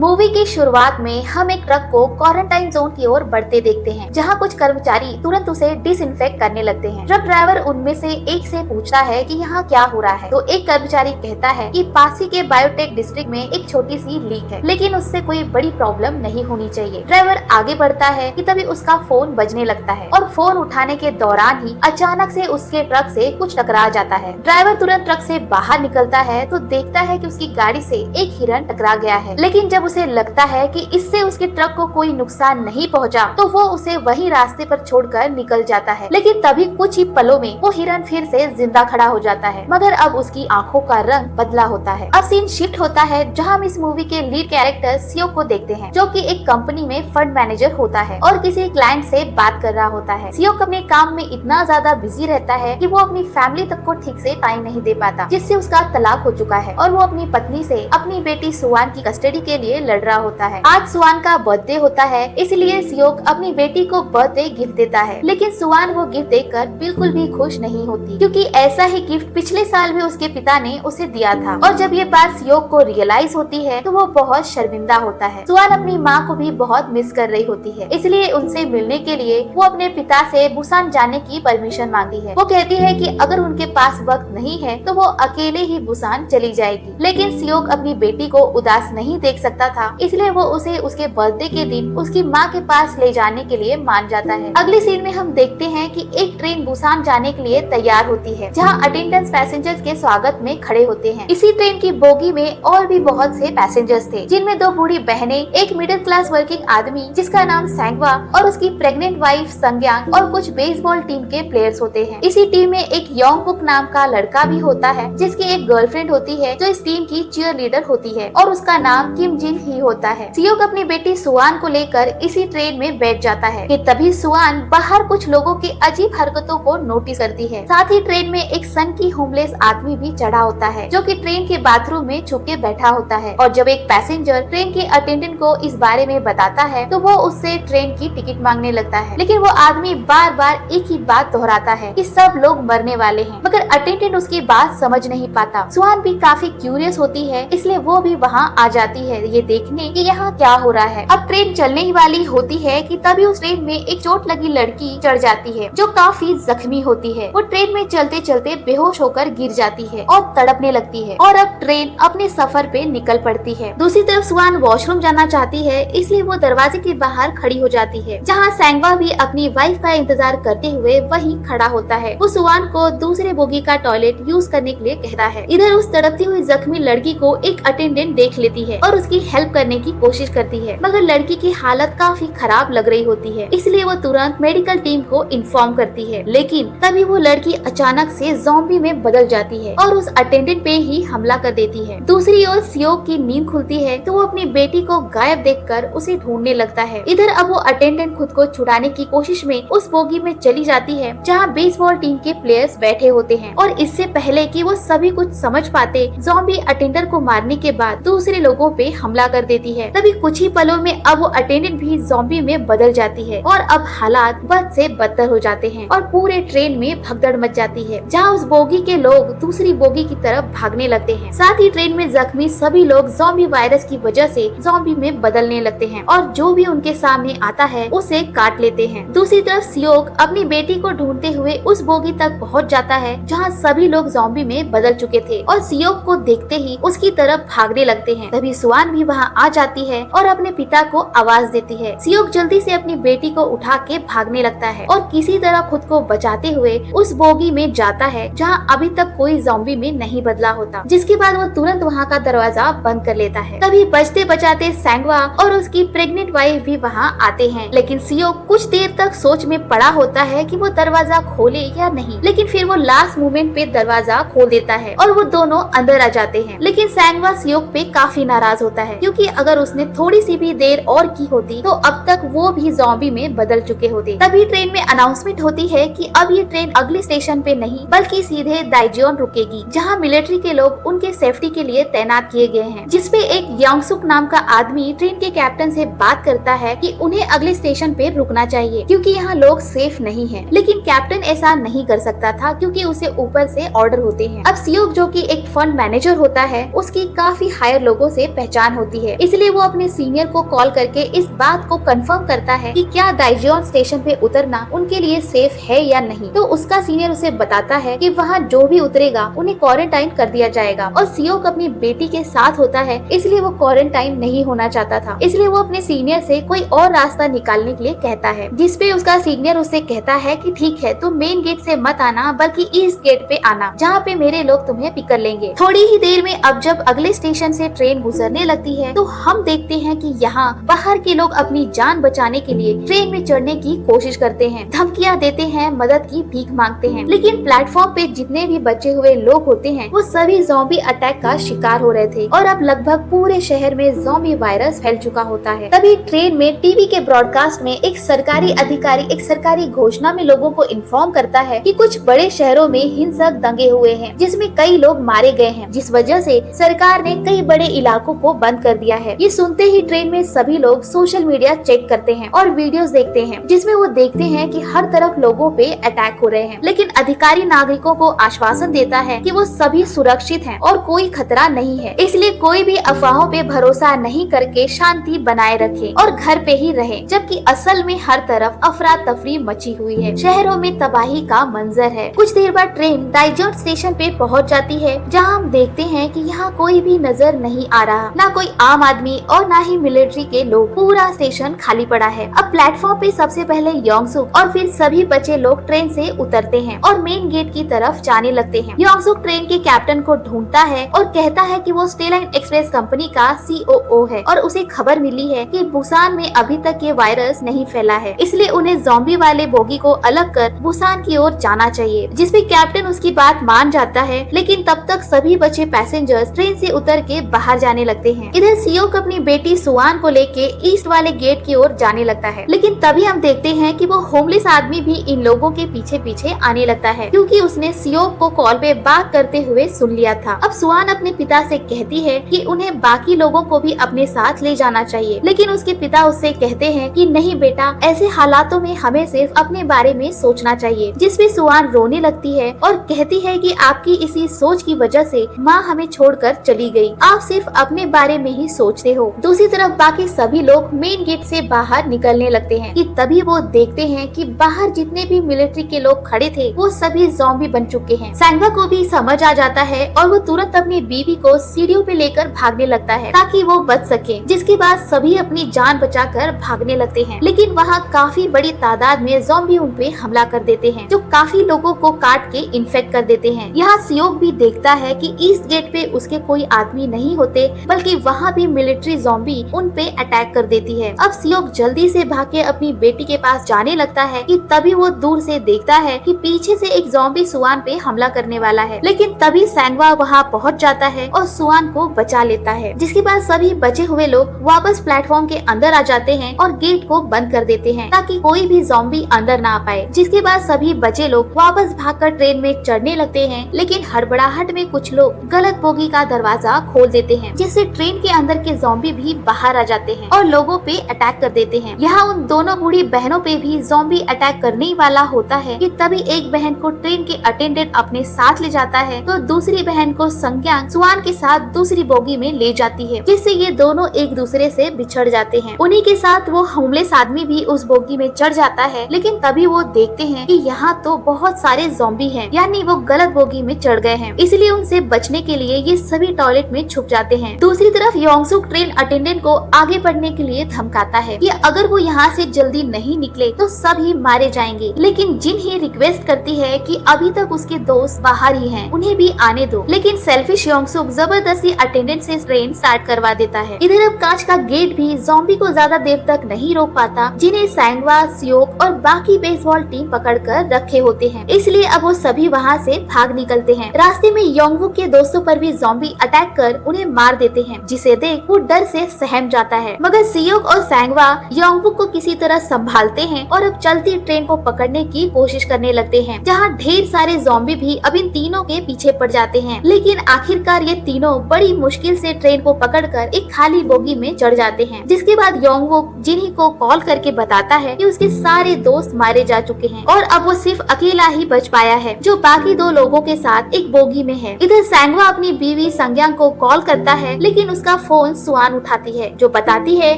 Movie की शुरुआत में हम एक ट्रक को क्वारंटाइन जोन की ओर बढ़ते देखते हैं, जहां कुछ कर्मचारी तुरंत उसे डिसइंफेक्ट करने लगते हैं। ट्रक ड्राइवर उनमें से एक से पूछता है कि यहाँ क्या हो रहा है, तो एक कर्मचारी कहता है कि पास ही के बायोटेक डिस्ट्रिक्ट में एक छोटी सी लीक है, लेकिन उससे कोई बड़ी प्रॉब्लम नहीं होनी चाहिए। ड्राइवर आगे बढ़ता है कि तभी उसका फोन बजने लगता है और फोन उठाने के दौरान ही अचानक से उसके ट्रक से कुछ टकरा जाता है। ड्राइवर तुरंत ट्रक से बाहर निकलता है तो देखता है कि उसकी गाड़ी से एक हिरन टकरा गया है, लेकिन जब उसे लगता है कि इससे उसके ट्रक को कोई नुकसान नहीं पहुंचा, तो वो उसे वही रास्ते पर छोड़कर निकल जाता है। लेकिन तभी कुछ ही पलों में वो हिरन फिर से जिंदा खड़ा हो जाता है, मगर अब उसकी आंखों का रंग बदला होता है। अब सीन शिफ्ट होता है जहां हम इस मूवी के लीड कैरेक्टर सियो को देखते हैं, जो कि एक कंपनी में फंड मैनेजर होता है और किसी क्लाइंट से बात कर रहा होता है। सियो अपने काम में इतना ज्यादा बिजी रहता है कि वो अपनी फैमिली तक को ठीक से टाइम नहीं दे पाता, जिससे उसका तलाक हो चुका है और वो अपनी पत्नी से अपनी बेटी सुवान की कस्टडी के लिए लड़ रहा होता है। आज सुवान का बर्थडे होता है, इसलिए सियोक अपनी बेटी को बर्थडे गिफ्ट देता है, लेकिन सुवान वो गिफ्ट देखकर बिल्कुल भी खुश नहीं होती, क्योंकि ऐसा ही गिफ्ट पिछले साल भी उसके पिता ने उसे दिया था। और जब ये बात सियोक को रियलाइज होती है तो वो बहुत शर्मिंदा होता है। सुवान अपनी माँ को भी बहुत मिस कर रही होती है, इसलिए उनसे मिलने के लिए वो अपने पिता से बुसान जाने की परमिशन मांगती है। वो कहती है कि अगर उनके पास वक्त नहीं है तो वो अकेले ही बुसान चली जाएगी, लेकिन सियोक अपनी बेटी को उदास नहीं देख सकता था, इसलिए वो उसे उसके बर्थडे के दिन उसकी माँ के पास ले जाने के लिए मान जाता है। अगली सीन में हम देखते हैं कि एक ट्रेन बुसान जाने के लिए तैयार होती है, जहाँ अटेंडेंस पैसेंजर्स के स्वागत में खड़े होते हैं। इसी ट्रेन की बोगी में और भी बहुत से पैसेंजर्स थे, जिनमें दो बूढ़ी बहनें, एक मिडिल क्लास वर्किंग आदमी जिसका नाम सैंगवा और उसकी प्रेग्नेंट वाइफ संज्ञांग और कुछ बेसबॉल टीम के प्लेयर्स होते हैं। इसी टीम में एक योंगबुक नाम का लड़का भी होता है, जिसकी एक गर्लफ्रेंड होती है जो इस टीम की चीयर लीडर होती है और उसका नाम किम जिन ही होता है। सियोक अपनी बेटी सुवान को लेकर इसी ट्रेन में बैठ जाता है कि तभी सुवान बाहर कुछ लोगों की अजीब हरकतों को नोटिस करती है। साथ ही ट्रेन में एक सन की होमलेस आदमी भी चढ़ा होता है, जो कि ट्रेन के बाथरूम में छुप के बैठा होता है। और जब एक पैसेंजर ट्रेन के अटेंडेंट को इस बारे में बताता है तो वो उससे ट्रेन की टिकट मांगने लगता है, लेकिन वो आदमी बार बार एक ही बात दोहराता है कि सब लोग मरने वाले हैं, मगर अटेंडेंट उसकी बात समझ नहीं पाता। सुवान भी काफी क्यूरियस होती है, इसलिए वो भी वहाँ आ जाती है ये देखने कि यहाँ क्या हो रहा है। अब ट्रेन चलने ही वाली होती है कि तभी उस ट्रेन में एक चोट लगी लड़की चढ़ जाती है, जो काफी जख्मी होती है। वो ट्रेन में चलते चलते बेहोश होकर गिर जाती है और तड़पने लगती है और अब ट्रेन अपने सफर पे निकल पड़ती है। दूसरी तरफ सुवान वॉशरूम जाना चाहती है, इसलिए वो दरवाजे के बाहर खड़ी हो जाती है, जहाँ सैंगवा भी अपनी वाइफ का इंतजार करते हुए वहीं खड़ा होता है। वो सुवान को दूसरे बोगी का टॉयलेट यूज करने के लिए कहता है। इधर उस तड़पती हुई जख्मी लड़की को एक अटेंडेंट देख लेती है और उसकी हेल्प करने की कोशिश करती है, मगर लड़की की हालत काफी खराब लग रही होती है, इसलिए वो तुरंत मेडिकल टीम को इन्फॉर्म करती है। लेकिन तभी वो लड़की अचानक से ज़ॉम्बी में बदल जाती है और उस अटेंडेंट पे ही हमला कर देती है। दूसरी ओर सियोक की नींद खुलती है तो वो अपनी बेटी को गायब देखकर उसे ढूंढने लगता है। इधर अब वो अटेंडेंट खुद को छुड़ाने की कोशिश में उस बोगी में चली जाती है, जहाँ बेसबॉल टीम के प्लेयर्स बैठे होते हैं, और इससे पहले कि वो सभी कुछ समझ पाते, ज़ॉम्बी अटेंडेंट को मारने के बाद दूसरे लोगों पे हमला कर देती है। तभी कुछ ही पलों में अब वो अटेंडेंट भी ज़ॉम्बी में बदल जाती है और अब हालात बद से बदतर हो जाते हैं और पूरे ट्रेन में भगदड़ मच जाती है, जहाँ उस बोगी के लोग दूसरी बोगी की तरफ भागने लगते हैं। साथ ही ट्रेन में जख्मी सभी लोग ज़ॉम्बी वायरस की वजह से ज़ॉम्बी में बदलने लगते हैं और जो भी उनके सामने आता है उसे काट लेते हैं। दूसरी तरफ सियोक अपनी बेटी को ढूंढते हुए उस बोगी तक पहुँच जाता है, जहाँ सभी लोग ज़ॉम्बी में बदल चुके थे और सियोक को देखते ही उसकी तरफ भागने लगते हैं। तभी सुवान भी वहाँ आ जाती है और अपने पिता को आवाज देती है। सियोक जल्दी से अपनी बेटी को उठा के भागने लगता है और किसी तरह खुद को बचाते हुए उस बोगी में जाता है, जहाँ अभी तक कोई ज़ॉम्बी में नहीं बदला होता, जिसके बाद वो तुरंत वहाँ का दरवाजा बंद कर लेता है। तभी बचते बचाते सैंगवा और उसकी प्रेग्नेंट वाइफ भी वहाँ आते हैं, लेकिन सियोक कुछ देर तक सोच में पड़ा होता है कि वो दरवाजा खोले या नहीं, लेकिन फिर वो लास्ट मोमेंट पे दरवाजा खोल देता है और वो दोनों अंदर आ जाते हैं। लेकिन सैंगवा सियोक पे काफी नाराज होता है, क्योंकि अगर उसने थोड़ी सी भी देर और की होती तो अब तक वो भी ज़ॉम्बी में बदल चुके होते। तभी ट्रेन में अनाउंसमेंट होती है कि अब ये ट्रेन अगले स्टेशन पे नहीं बल्कि सीधे दाइजियोन रुकेगी, जहाँ मिलिट्री के लोग उनके सेफ्टी के लिए तैनात किए गए हैं। जिसपे एक योंगसुक नाम का आदमी ट्रेन के कैप्टन से बात करता है कि उन्हें अगले स्टेशन पे रुकना चाहिए, क्योंकि यहाँ लोग सेफ नहीं हैं। लेकिन कैप्टन ऐसा नहीं कर सकता था, क्योंकि उसे ऊपर से ऑर्डर होते हैं। अब सियोक, जो कि एक फंड मैनेजर होता है, उसकी काफी हायर लोगों से पहचान होती होती है। इसलिए वो अपने सीनियर को कॉल करके इस बात को कंफर्म करता है कि क्या दाइजियोन स्टेशन पे उतरना उनके लिए सेफ है या नहीं। तो उसका सीनियर उसे बताता है कि वहाँ जो भी उतरेगा उन्हें क्वारंटाइन कर दिया जाएगा। और सियोक अपनी बेटी के साथ होता है, इसलिए वो क्वारंटाइन नहीं होना चाहता था। इसलिए वो अपने सीनियर से कोई और रास्ता निकालने के लिए कहता है, जिसपे उसका सीनियर उसे कहता है कि ठीक है, तुम मेन गेट से मत आना बल्कि ईस्ट गेट पे आना, जहाँ पे मेरे लोग तुम्हें पिक कर लेंगे। थोड़ी ही देर में अब जब अगले स्टेशन से ट्रेन गुजरने लगती है तो हम देखते हैं कि यहाँ बाहर के लोग अपनी जान बचाने के लिए ट्रेन में चढ़ने की कोशिश करते हैं, धमकियाँ देते हैं, मदद की भीख मांगते हैं। लेकिन प्लेटफॉर्म पे जितने भी बचे हुए लोग होते हैं वो सभी ज़ॉम्बी अटैक का शिकार हो रहे थे और अब लगभग पूरे शहर में ज़ॉम्बी वायरस फैल चुका होता है। तभी ट्रेन में टीवी के ब्रॉडकास्ट में एक सरकारी अधिकारी एक सरकारी घोषणा में लोगों को इन्फॉर्म करता है कि कुछ बड़े शहरों में हिंसक दंगे हुए हैं, जिसमें कई लोग मारे गए हैं, जिस वजह से सरकार ने कई बड़े इलाकों को बंद कर दिया है। ये सुनते ही ट्रेन में सभी लोग सोशल मीडिया चेक करते हैं और वीडियोस देखते हैं, जिसमें वो देखते हैं कि हर तरफ लोगों पे अटैक हो रहे हैं। लेकिन अधिकारी नागरिकों को आश्वासन देता है कि वो सभी सुरक्षित हैं और कोई खतरा नहीं है, इसलिए कोई भी अफवाहों पे भरोसा नहीं करके शांति बनाए रखे और घर पे ही रहे। जबकि असल में हर तरफ अफरा तफरी मची हुई है, शहरों में तबाही का मंजर है। कुछ देर बाद ट्रेन दाइजियोन स्टेशन पे पहुंच जाती है, जहां हम देखते हैं कि यहाँ कोई भी नजर नहीं आ रहा, ना कोई आम आदमी और ना ही मिलिट्री के लोग। पूरा स्टेशन खाली पड़ा है। अब प्लेटफॉर्म पे सबसे पहले योंगसुक और फिर सभी बचे लोग ट्रेन से उतरते हैं और मेन गेट की तरफ जाने लगते हैं। योंगसुक ट्रेन के कैप्टन को ढूंढता है और कहता है कि वो स्टेलाइन एक्सप्रेस कंपनी का COO है और उसे खबर मिली है कि बुसान में अभी तक ये वायरस नहीं फैला है, इसलिए उन्हें ज़ॉम्बी वाले बोगी को अलग कर बुसान की ओर जाना चाहिए। जिसपे कैप्टन उसकी बात मान जाता है, लेकिन तब तक सभी बचे पैसेंजर्स ट्रेन से उतर के बाहर जाने लगते हैं। इधर सियोक अपनी बेटी सुआन को लेके ईस्ट वाले गेट की ओर जाने लगता है, लेकिन तभी हम देखते हैं कि वो होमलेस आदमी भी इन लोगों के पीछे पीछे आने लगता है, क्योंकि उसने सियोक को कॉल पे बात करते हुए सुन लिया था। अब सुआन अपने पिता से कहती है कि उन्हें बाकी लोगों को भी अपने साथ ले जाना चाहिए, लेकिन उसके पिता उससे कहते हैं कि नहीं बेटा, ऐसे हालातों में हमें सिर्फ अपने बारे में सोचना चाहिए। जिसपे सुआन रोने लगती है और कहती है कि आपकी इसी सोच की वजह से माँ हमें छोड़कर चली गई, आप सिर्फ अपने बारे में ही सोचते हो। दूसरी तरफ बाकी सभी लोग मेन गेट से बाहर निकलने लगते हैं कि तभी वो देखते हैं कि बाहर जितने भी मिलिट्री के लोग खड़े थे वो सभी ज़ॉम्बी बन चुके हैं। सैंगवा को भी समझ आ जाता है और वो तुरंत अपनी बीवी को सीढ़ियों पे लेकर भागने लगता है ताकि वो बच सके। जिसके बाद सभी अपनी जान बचाकर भागने लगते हैं, लेकिन वहाँ काफी बड़ी तादाद में ज़ॉम्बी उन पे हमला कर देते हैं, जो काफी लोगों को काट के इन्फेक्ट कर देते हैं। यहाँ सियोक भी देखता है कि ईस्ट गेट पे उसके कोई आदमी नहीं होते, बल्कि वहाँ भी मिलिट्री ज़ॉम्बी उन पे अटैक कर देती है। अब सियोक जल्दी से भाग के अपनी बेटी के पास जाने लगता है कि तभी वो दूर से देखता है कि पीछे से एक ज़ॉम्बी सुआन पे हमला करने वाला है, लेकिन तभी सैंगवा वहाँ पहुँच जाता है और सुआन को बचा लेता है। जिसके बाद सभी बचे हुए लोग वापस प्लेटफॉर्म के अंदर आ जाते हैं और गेट को बंद कर देते हैं ताकि कोई भी ज़ॉम्बी अंदर ना आ पाए। जिसके बाद सभी बचे लोग वापस भागकर ट्रेन में चढ़ने लगते हैं, लेकिन हड़बड़ाहट में कुछ लोग गलत बोगी का दरवाजा खोल देते हैं, जिससे ट्रेन के अंदर के ज़ॉम्बी भी बाहर आ जाते हैं और लोगों पे अटैक कर देते हैं। यहाँ उन दोनों बूढ़ी बहनों पे भी ज़ॉम्बी अटैक करने ही वाला होता है कि तभी एक बहन को ट्रेन के अटेंडेंट अपने साथ ले जाता है, तो दूसरी बहन को संज्ञान सुआन के साथ दूसरी बोगी में ले जाती है, जिससे ये दोनों एक दूसरे से बिछड़ जाते हैं। उन्हीं के साथ वो होमलेस आदमी भी उस बोगी में चढ़ जाता है, लेकिन तभी वो देखते हैं कि यहाँ तो बहुत सारे ज़ॉम्बी हैं, यानी वो गलत बोगी में चढ़ गए हैं, इसलिए उनसे बचने के लिए ये सभी टॉयलेट में छुप जाते हैं। दूसरी तरफ योंगसुक ट्रेन अटेंडेंट को आगे बढ़ने के लिए धमकाता है कि अगर वो यहाँ से जल्दी नहीं निकले तो सभी मारे जाएंगे, लेकिन जिन ही रिक्वेस्ट करती है कि अभी तक उसके दोस्त बाहर ही हैं, उन्हें भी आने दो, लेकिन सेल्फिश योंगसुक जबरदस्ती अटेंडेंट से ट्रेन स्टार्ट करवा देता है। इधर अब कांच का गेट भी ज़ॉम्बी को ज्यादा देर तक नहीं रोक पाता, जिन्हें सैंगवा, सियोक और बाकी बेसबॉल टीम पकड़कर रखे होते हैं, इसलिए अब वो सभी वहाँ से भाग निकलते हैं। रास्ते में योंगवुक के दोस्तों पर भी ज़ॉम्बी अटैक कर उन्हें मार देते हैं, जिसे देख वो डर से सहम जाता है। मगर सियोक और सैंगवा योंगवुक को किसी तरह संभालते हैं और अब चलती ट्रेन को पकड़ने की कोशिश करने लगते हैं, जहाँ ढेर सारे ज़ॉम्बी भी अब इन तीनों के पीछे पड़ जाते हैं। लेकिन आखिरकार ये तीनों बड़ी मुश्किल से ट्रेन को पकड़कर एक खाली बोगी में चढ़ जाते हैं। जिसके बाद योंगवुक जिन्ही को कॉल करके बताता है कि उसके सारे दोस्त मारे जा चुके हैं और अब वो सिर्फ अकेला ही बच पाया है, जो बाकी दो लोगों के साथ एक बोगी में है। इधर सैंगवा अपनी बीवी संज्ञांग को कॉल करता है, लेकिन उसका फोन सुआन उठाती है, जो बताती है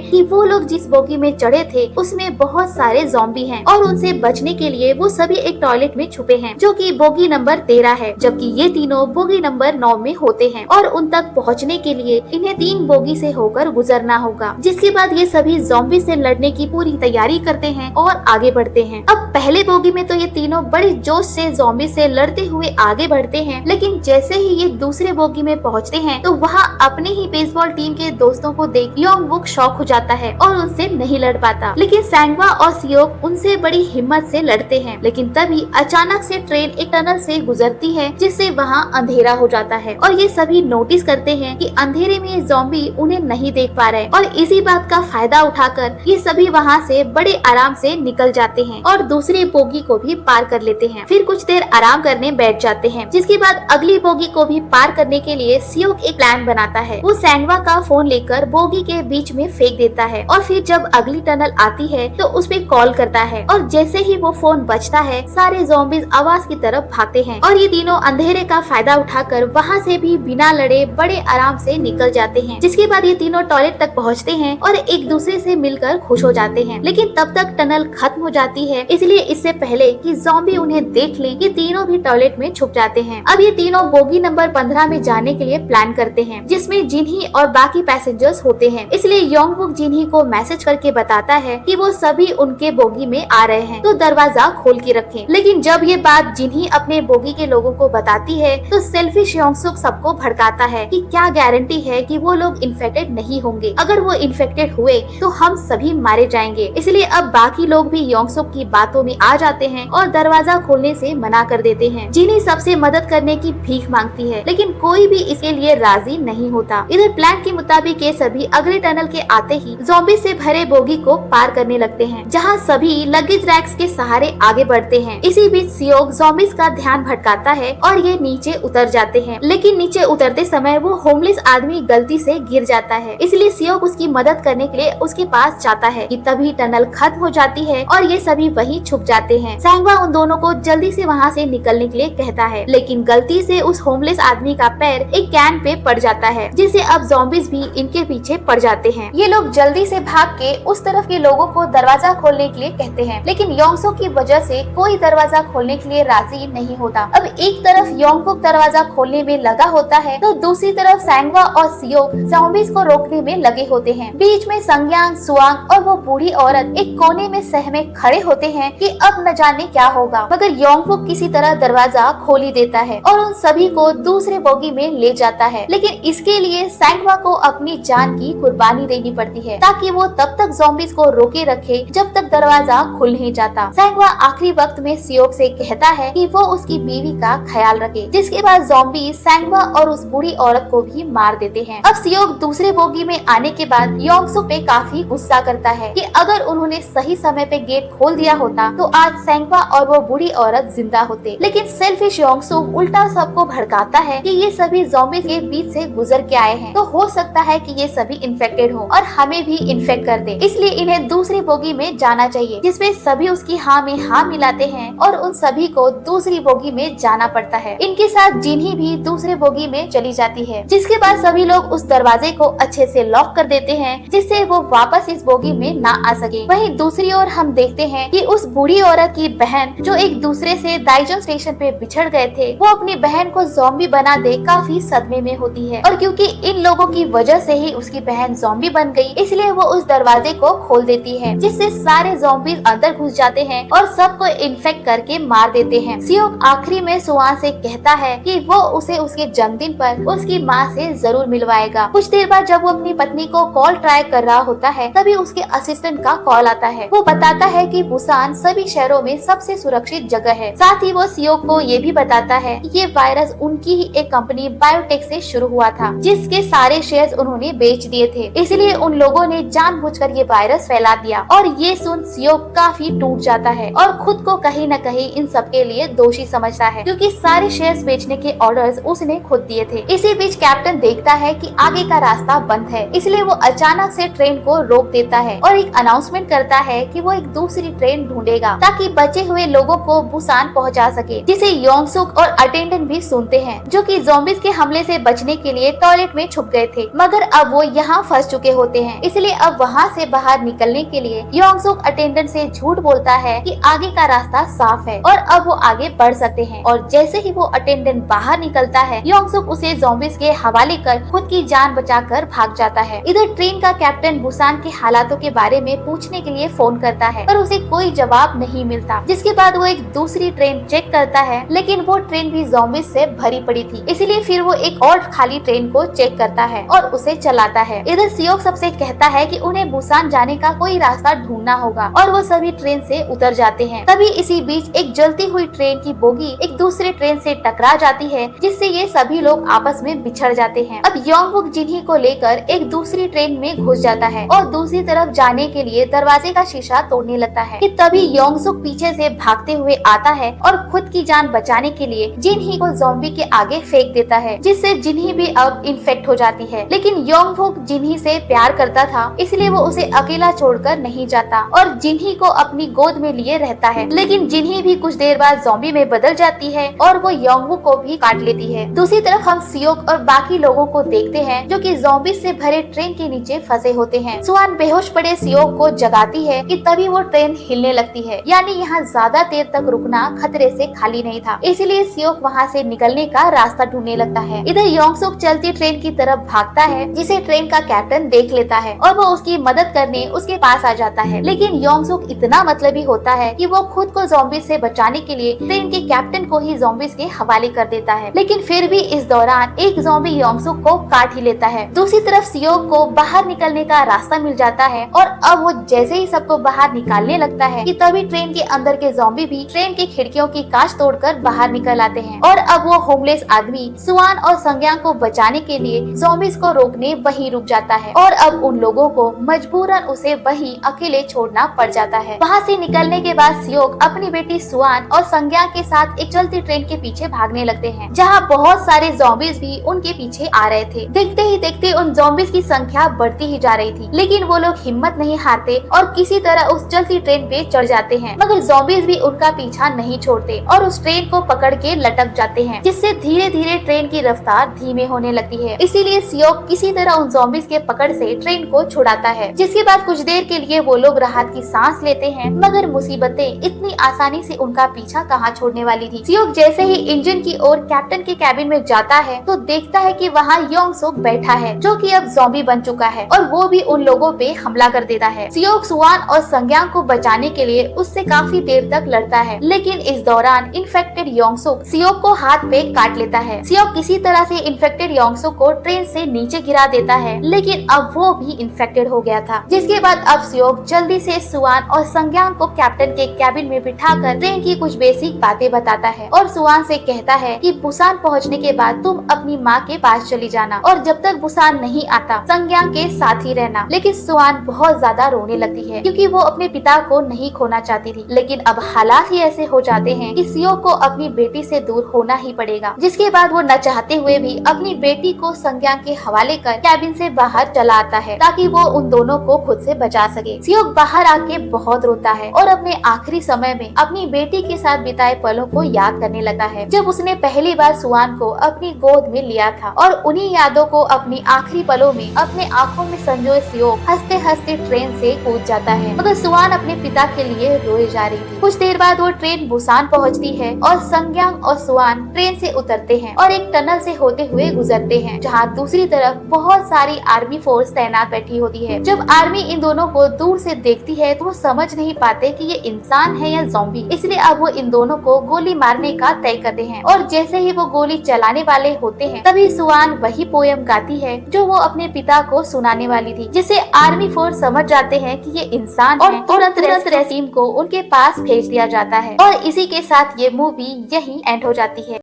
कि वो लोग जिस बोगी में चढ़े थे उसमें बहुत सारे ज़ॉम्बी हैं और उनसे बचने के लिए वो सभी एक टॉयलेट में छुपे हैं, जो कि बोगी नंबर 13 है, जबकि ये तीनों बोगी नंबर 9 में होते हैं और उन तक पहुँचने के लिए इन्हें 3 बोगी से होकर गुजरना होगा। जिसके बाद ये सभी ज़ॉम्बी से लड़ने की पूरी तैयारी करते हैं और आगे बढ़ते हैं। अब पहले बोगी में तो ये तीनों बड़े जोश से ज़ॉम्बी से लड़ते हुए आगे बढ़ते हैं, लेकिन जैसे ही ये दूसरे बोगी में पहुँचते हैं तो वहाँ अपने ही बेसबॉल टीम के दोस्तों को देख योंग वुक शॉक हो जाता है और उनसे नहीं लड़ पाता। लेकिन सैंगवा और सियोक उनसे बड़ी हिम्मत से लड़ते हैं, लेकिन तभी अचानक से ट्रेन एक टनल से गुजरती है, जिससे वहाँ अंधेरा हो जाता है और ये सभी नोटिस करते हैं कि अंधेरे में ये ज़ॉम्बी उन्हें नहीं देख पा रहे और इसी बात का फायदा उठाकर ये सभी वहाँ से बड़े आराम से निकल जाते हैं और दूसरी बोगी को भी पार कर लेते हैं। फिर कुछ देर आराम करने बैठ जाते हैं, जिसके बाद अगली बोगी को भी पार करने के लिए सियोक एक प्लान बनाता है। वो सैंगवा का फोन लेकर बोगी के बीच में फेंक देता है और फिर जब अगली टनल आती है तो उस पे कॉल करता है और जैसे ही वो फोन बजता है सारे ज़ॉम्बीज आवाज की तरफ भागते हैं और ये तीनों अंधेरे का फायदा उठाकर वहाँ से भी बिना लड़े बड़े आराम से निकल जाते हैं। जिसके बाद ये तीनों टॉयलेट तक पहुँचते हैं और एक दूसरे से मिलकर खुश हो जाते हैं, लेकिन तब तक टनल खत्म हो जाती है, इसलिए इससे पहले कि ज़ॉम्बी उन्हें देख लें ये तीनों भी टॉयलेट में छुप जाते हैं। अब ये तीनों बोगी नंबर 15 में जाने के लिए प्लान करते हैं, जिसमें जिन्ही और बाकी पैसेंजर्स होते हैं। इसलिए योंगवुक जिन्ही को मैसेज करके बताता है कि वो सभी उनके बोगी में आ रहे हैं, तो दरवाजा खोल के रखें। लेकिन जब ये बात जिन्ही अपने बोगी के लोगों को बताती है तो सेल्फिश योंगसुक सबको भड़काता है कि क्या गारंटी है कि वो लोग इन्फेक्टेड नहीं होंगे, अगर वो इन्फेक्टेड हुए तो हम सभी मारे जाएंगे। इसलिए अब बाकी लोग भी योंगसुक की बातों में आ जाते हैं और दरवाजा खोलने से मना कर देते हैं। जिन्ही सबसे मदद करने की भीख मांगती है, लेकिन कोई भी इसके लिए राजी नहीं होता। इधर प्लान के मुताबिक ये सभी अगले टनल के आते ही ज़ॉम्बी से भरे बोगी को पार करने लगते हैं, जहां सभी लगेज रैक्स के सहारे आगे बढ़ते हैं। इसी बीच सियोक ज़ॉम्बीज का ध्यान भटकाता है और ये नीचे उतर जाते हैं, लेकिन नीचे उतरते समय वो होमलेस आदमी गलती से गिर जाता है, इसलिए सियोक उसकी मदद करने के लिए उसके पास जाता है कि तभी टनल खत्म हो जाती है और ये सभी वहीं छुप जाते हैं। सैंगवा उन दोनों को जल्दी से वहाँ से निकलने के लिए कहता है, लेकिन गलती से उस होमलेस आदमी का पैर एक कैन पे पड़ जाता है, जिससे अब ज़ॉम्बीज भी इनके पीछे पड़ जाते हैं। ये लोग जल्दी से भाग के उस तरफ के लोगों को दरवाजा खोलने के लिए कहते हैं, लेकिन योंगसुक की वजह से कोई दरवाजा खोलने के लिए राजी नहीं होता। अब एक तरफ योंगवुक दरवाजा खोलने में लगा होता है तो दूसरी तरफ सैंगवा और सियोक ज़ॉम्बीज को रोकने में लगे होते हैं। बीच में संग्यांग, सुआंग और वो बूढ़ी औरत एक कोने में सहमे खड़े होते हैं कि अब न जाने क्या होगा, मगर योंगवुक किसी तरह दरवाजा खोल ही देता है और उन सभी को दूसरे बोगी में ले जाता है। लेकिन इसके लिए सैंगवा को अपनी जान की कुर्बानी देनी पड़ती है, ताकि वो तब तक ज़ॉम्बीज को रोके रखे जब तक दरवाजा खुल नहीं जाता। सैंगवा आखिरी वक्त में सियोक से कहता है कि वो उसकी बीवी का ख्याल रखे, जिसके बाद ज़ॉम्बी सैंगवा और उस बूढ़ी औरत को भी मार देते हैं। अब सियोक दूसरे बोगी में आने के बाद योंगसुक पे काफी गुस्सा करता है कि अगर उन्होंने सही समय पे गेट खोल दिया होता तो आज सैंगवा और वो बूढ़ी औरत जिंदा होते। लेकिन सेल्फिश योंगसुक उल्टा सबको भड़काता है कि ये सभी ज़ॉम्बीज के बीच से गुजर के आए हैं, तो हो सकता है कि ये सभी इन्फेक्टेड हो और हमें भी इन्फेक्ट कर दे, इसलिए इन्हें दूसरी बोगी में जाना चाहिए। जिसमें सभी उसकी हाँ में हाँ मिलाते हैं और उन सभी को दूसरी बोगी में जाना पड़ता है। इनके साथ जिन्ही भी दूसरे बोगी में चली जाती है, जिसके बाद सभी लोग उस दरवाजे को अच्छे से लॉक कर देते हैं, जिससे वो वापस इस बोगी में ना आ सके। वहीं दूसरी ओर हम देखते हैं कि उस बूढ़ी औरत की बहन जो एक दूसरे से दाइजों स्टेशन पे बिछड़ गए थे, वो अपनी बहन को ज़ॉम्बी बना दे काफी सदमे में होती है और क्योंकि इन लोगों की वजह से ही उसकी बहन ज़ॉम्बी बन गई, इसलिए वो उस दरवाजे को खोल देती है, जिससे सारे ज़ॉम्बीज अंदर घुस जाते हैं और सबको इन्फेक्ट करके मार देते हैं। सियोक आखिरी में सुआन से कहता है कि वो उसे उसके जन्मदिन पर उसकी माँ से जरूर मिलवाएगा। कुछ देर बाद जब वो अपनी पत्नी को कॉल ट्राई कर रहा होता है, तभी उसके असिस्टेंट का कॉल आता है। वो बताता है कि बुसान सभी शहरों में सबसे सुरक्षित जगह है। साथ ही वो सियोक को ये भी बताता है कि ये वायरस उनकी ही एक कंपनी बायोटेक से शुरू हुआ था, जिसके सारे शेयर्स उन्होंने बेच दिए थे, इसलिए उन लोगों ने जानबूझकर ये वायरस फैला दिया। और ये सुन सियोक काफी टूट जाता है और खुद को कहीं न कहीं इन सब के लिए दोषी समझता है, क्योंकि सारे शेयर्स बेचने के ऑर्डर्स उसने खुद दिए थे। इसी बीच कैप्टन देखता है कि आगे का रास्ता बंद है, इसलिए वो अचानक से ट्रेन को रोक देता है और एक अनाउंसमेंट करता है कि वो एक दूसरी ट्रेन ढूंढेगा ताकि बचे हुए लोगों को बुसान पहुंचा सके, जिसे योंगसुक और अटेंडेंट भी सुनते हैं, जो कि ज़ॉम्बीज के हमले से बचने के लिए टॉयलेट में छुप गए थे, मगर अब वो यहाँ फंस चुके होते हैं। इसलिए अब वहाँ से बाहर निकलने के लिए योंग सुक अटेंडेंट से झूठ बोलता है कि आगे का रास्ता साफ है और अब वो आगे बढ़ सकते हैं। और जैसे ही वो अटेंडेंट बाहर निकलता है, योंग सुक उसे ज़ॉम्बीज़ के हवाले कर खुद की जान बचाकर भाग जाता है। इधर ट्रेन का कैप्टन बुसान के हालातों के बारे में पूछने के लिए फोन करता है, पर उसे कोई जवाब नहीं मिलता। जिसके बाद वो एक दूसरी ट्रेन चेक करता है, लेकिन वो ट्रेन भी ज़ॉम्बीज़ से भरी पड़ी थी। इसलिए फिर वो एक और खाली ट्रेन को चेक करता है और उसे चलाता है। इधर सियोक सबसे कहता है कि उन्हें बुसान जाने का कोई रास्ता ढूंढना होगा और वो सभी ट्रेन से उतर जाते हैं। तभी इसी बीच एक जलती हुई ट्रेन की बोगी एक दूसरे ट्रेन से टकरा जाती है, जिससे ये सभी लोग आपस में बिछड़ जाते हैं। अब योंगबुक जिन्ही को लेकर एक दूसरी ट्रेन में घुस जाता है और दूसरी तरफ जाने के लिए दरवाजे का शीशा तोड़ने लगता है कि तभी योंगसुक पीछे से भागते हुए आता है और खुद की जान बचाने के लिए जिन्ही को ज़ॉम्बी के आगे फेंक देता है, जिससे जिन्ही भी अब इन्फेक्ट हो जाती है। लेकिन योंगबुक जिन्ही से प्यार करता था, इसलिए वो उसे अकेला छोड़कर नहीं जाता और जिन्ही को अपनी गोद में लिए रहता है। लेकिन जिन्ही भी कुछ देर बाद ज़ॉम्बी में बदल जाती है और वो योंगबुक को भी काट लेती है। दूसरी तरफ हम सियोक और बाकी लोगों को देखते हैं जो कि ज़ॉम्बी से भरे ट्रेन के नीचे फंसे होते हैं। सुआन बेहोश पड़े सियोक को जगाती है कि तभी वो ट्रेन हिलने लगती है, यानी यहाँ ज्यादा देर तक रुकना खतरे से खाली नहीं था। इसलिए सियोक वहाँ से निकलने का रास्ता ढूंढने लगता है। इधर योंगसुक चलती ट्रेन की तरफ भागता है, जिसे ट्रेन का कैप्टन देख लेता है और वो उसकी मदद करने उसके पास आ जाता है। लेकिन योंगसुक इतना मतलबी होता है कि वो खुद को ज़ॉम्बीज़ से बचाने के लिए ट्रेन के कैप्टन को ही ज़ॉम्बीज़ के हवाले कर देता है। लेकिन फिर भी इस दौरान एक ज़ॉम्बी योंगसुक को काट ही लेता है। दूसरी तरफ सियोक को बाहर निकलने का रास्ता मिल जाता है और अब वो जैसे ही सबको बाहर निकालने लगता है कि तभी ट्रेन के अंदर के ज़ॉम्बी भी ट्रेन की खिड़कियों की कांच तोड़कर बाहर निकल आते हैं और अब वो होमलेस आदमी सुआन और संज्ञांग को बचाने के लिए ज़ॉम्बीज़ को रोकने वहीं रुक जाता है और अब उन लोगों को मजबूरन उसे वहीं अकेले छोड़ना पड़ जाता है। वहाँ से निकलने के बाद सियोक अपनी बेटी सुआन और संज्ञांग के साथ एक चलती ट्रेन के पीछे भागने लगते हैं, जहाँ बहुत सारे ज़ॉम्बीज़ भी उनके पीछे आ रहे थे। देखते ही देखते उन ज़ॉम्बीज़ की संख्या बढ़ती ही जा रही थी, लेकिन वो लोग हिम्मत नहीं हारते और किसी तरह उस चलती ट्रेन पे चढ़ जाते हैं। मगर ज़ॉम्बीज़ भी उनका पीछा नहीं छोड़ते और उस ट्रेन को पकड़ के लटक जाते हैं, जिससे धीरे धीरे ट्रेन की रफ्तार धीमे होने लगती है। इसीलिए सियोक किसी तरह उन ज़ॉम्बीज़ के पकड़ से ट्रेन को छुड़ाता है, जिसके बाद कुछ देर के लिए वो लोग राहत की सांस लेते हैं। मगर मुसीबतें इतनी आसानी से उनका पीछा कहाँ छोड़ने वाली थी। सियोक जैसे ही इंजन की ओर कैप्टन के कैबिन में जाता है तो देखता है कि वहाँ योंगसुक बैठा है, जो कि अब ज़ॉम्बी बन चुका है और वो भी उन लोगों पे हमला कर देता है। सियोक सुआन और संज्ञांग को बचाने के लिए उससे काफी देर तक लड़ता है, लेकिन इस दौरान इन्फेक्टेड योंगसुक सियोक को हाथ पे काट लेता है। सियोक किसी तरह से इन्फेक्टेड योंगसुक को ट्रेन से नीचे गिरा देता है, लेकिन अब वो भी इन्फेक्टेड हो गया था। जिसके बाद अब सियोक जल्दी से सुआन और संज्ञांग को कैप्टन के कैबिन में बिठाकर ट्रेन की कुछ बेसिक बातें बताता है और सुआन से कहता है कि बुसान पहुंचने के बाद तुम अपनी माँ के पास चली जाना और जब तक बुसान नहीं आता संज्ञांग के साथ ही रहना। लेकिन सुआन बहुत ज्यादा रोने लगती है क्योंकि वो अपने पिता को नहीं खोना चाहती थी, लेकिन अब हालात ही ऐसे हो जाते हैं कि सियोक को अपनी बेटी से दूर होना ही पड़ेगा। जिसके बाद वो न चाहते हुए भी अपनी बेटी को संज्ञांग के हवाले कर कैबिन से बाहर चला आता है ताकि वो उन दोनों को खुद से बचा सके। सियोक बाहर आके बहुत रोता है और अपने आखिरी समय में अपनी बेटी के साथ बिताए पलों को याद करने लगा है, जब उसने पहली बार सुआन को अपनी गोद में लिया था। और उन्हीं यादों को अपनी आखिरी पलों में अपने आंखों में संजोए सियोक हंसते हंसते ट्रेन से कूद जाता है, मगर सुआन अपने पिता के लिए रोए जा रही थी। कुछ देर बाद वो ट्रेन बुसान पहुंचती है और संज्ञांग और सुआन ट्रेन से उतरते हैं और एक टनल से होते हुए गुजरते हैं, जहाँ दूसरी तरफ बहुत सारी आर्मी फोर्स तैनात बैठी होती है। जब आर्मी इन दोनों को दूर से देखती है तो वो समझ नहीं पाते कि ये इंसान है या ज़ॉम्बी, इसलिए अब वो इन दोनों को गोली मारने का तय करते हैं। और जैसे ही वो गोली चलाने वाले होते हैं तभी सुआन वही पोयम गाती है जो वो अपने पिता को सुनाने वाली थी, जिसे आर्मी फोर्स समझ जाते हैं कि ये इंसान और तुरंत रेस्क्यू टीम को उनके पास भेज दिया जाता है। और इसी के साथ ये मूवी यहीं एंड हो जाती है।